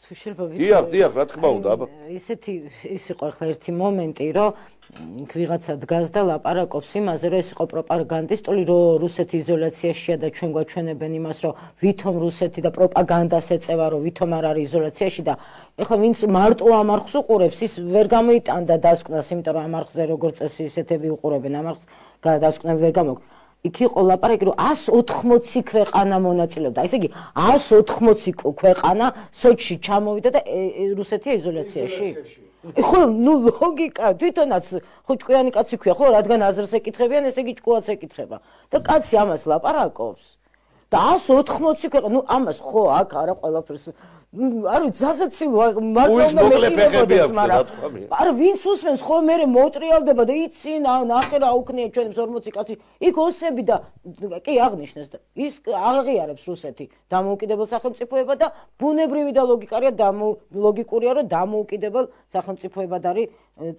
დიახ, რა თქმა უნდა, აბა. ის იყო ახლა ერთი მომენტი, რომ ვიღაცა დგას და ლაპარაკობს იმაზე, რომ ეს იყო პროპაგანდისტული, რომ რუსეთი იზოლაციაშია და ჩვენ გვაჩვენებენ იმას, რომ ვითომ რუსეთი და პროპაგანდას ეწევა, რომ ვითომ არ არის იზოლაციაში და ეხლა ვინც მარტო ამ არხს უყურებს, ის ვერ გამოიტანდა დასკვნას, იმიტომ რომ ამ არხზე როგორც წესი ისეთები უყურებენ, ამ არხს დასკვნა ვერ გამოგ. იქ იყო ლაპარაკი, რომ 180 ქვეყანა მონაწილეობდა. ესე იგი, 180 ქვეყანა სოჩში ჩამოვიდა და რუსეთია იზოლაციაში. ხო, ნუ ლოგიკა, თვითონაც ხო ჭკვიანი კაცი ქვია, ხო, რადგან აზრს ეკითხებიან, ესე იგი ჭკუაც ეკითხება. და კაცი ამას ლაპარაკობს. და 180 ქვეყანა, ნუ ამას ხო, აქ არა ყველაფერს არ ვიცი, ზაზაცილო, არა, ვინც უსმენს, ხო, მერე მოტრიალდება და იცი, ნახე რა უქნია ჩვენებს 40 კაცი, იქ ოსები და კი აღნიშნეს და ის აღიარებს რუსეთი დამოუკიდებელ სახელმწიფოება და ბუნებრივი და ლოგიკურია, რომ დამოუკიდებელ სახელმწიფოებად არის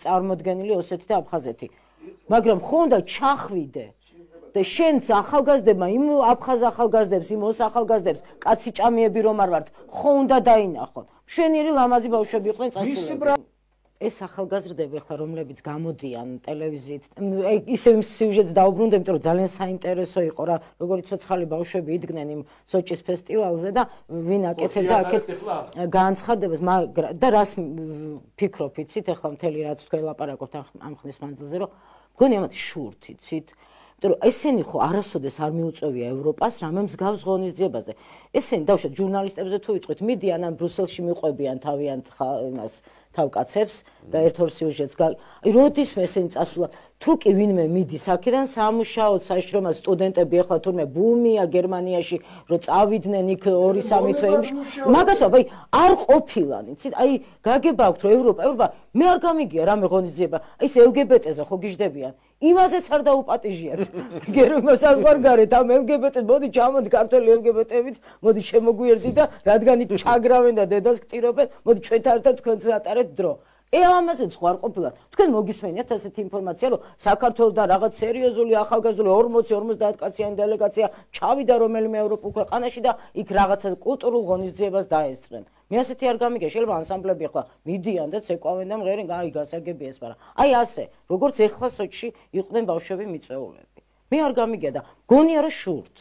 წარმოდგენილი ოსეთი და აფხაზეთი. მაგრამ ხო უნდა ჩახვიდე და შენც ახალგაზრდებმა იმ აფხაზ ახალგაზრდებს, იმ ოს ახალგაზრდებს, კაცი ჭამიები რომ არ ვართ, ხო უნდა დაინახოთ. მშვენიერი ლამაზი ბავშვები იყვნენ წასულები. ეს ახალგაზრდები ახლა რომლებიც გამოდიან ტელევიზიით, ისე იმ სიუჟეტს დაუბრუნდა, იმიტომ რომ ძალიან საინტერესო იყო რა, როგორი ცოცხალი ბავშვები იდგნენ იმ სოჭის ფესტივალზე და ვინ აკეთებდა აქეთ განცხადებას და რას ფიქრობ, იცით, ახლა მთელი რაც თქვენ ლაპარაკობთ ამ ხნის მანძილზე, რომ მგონი ამათ შურთ, იცით. ესენი ხო არასოდეს არ მიუწევია ევროპას რამე მსგავს ღონისძიებაზე. ესენი დავუშვათ ჟურნალისტებზე თუ ვიტყვით, მიდიან ამ ბრუსელში მიყვებიან თავიანთ იმას თავკაცებს და ერთ-ორ სიუჟეტს. აი როდისმე ესენი წასულა, თუ კი ვინმე მიდის აქედან სამუშაოდ, საშრომად სტუდენტები ახლა თურმე ბუმია გერმანიაში, რომ წავიდნენ იქ 2-3 თვეებში. მაგას ვაბ, არ ყოფილან, იცით? აი გაგება აქვს, რომ ევროპა, მე არ გამიგია რამე ღონისძიება. აი ეს LGBT-ზე ხო გიждდებიან. იმაზეც არ დაუპატიჟიათ. გერმანს საზღვარგარეთ ამ LGBT-ს, მოდი ჩამოდი ქართველი LGBT-ებიც, მოდი შემოგვიერთდი და რადგან იქ ჩაგრავენ და დედას გტირობენ, მოდი ჩვენთან ერთად თქვენს ატარეთ დრო. ამაზეც ხო არ ყოფილა. თქვენ მოგისმენიათ ასეთი ინფორმაცია, რომ საქართველოსთან რაღაც სერიოზული ახალგაზრდული 40-50 კაციანი დელეგაცია ჩავიდა რომელიმე ევროპულ ქვეყანაში და იქ რაღაცა კულტურულ ღონისძიებას დაესწრნენ. მე ასეთი არ გამიგია, შეიძლება ანსამბლები ახლა მიდიან და ცეკვავენ და მღერენ, აი გასაგებია ეს, მაგრამ აი ასე, როგორც ეხლა სოჩში იყვნენ ბავშვები მიწვეულები. მე არ გამიგია და გონია რომ შურთ.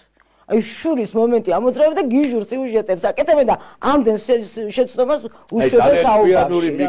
აი შურის მომენტი ამოძრავენ და გიჟურს სიუჟეტებს აკეთებენ და ამდენ შეცდომას უშვებენ საუბარში.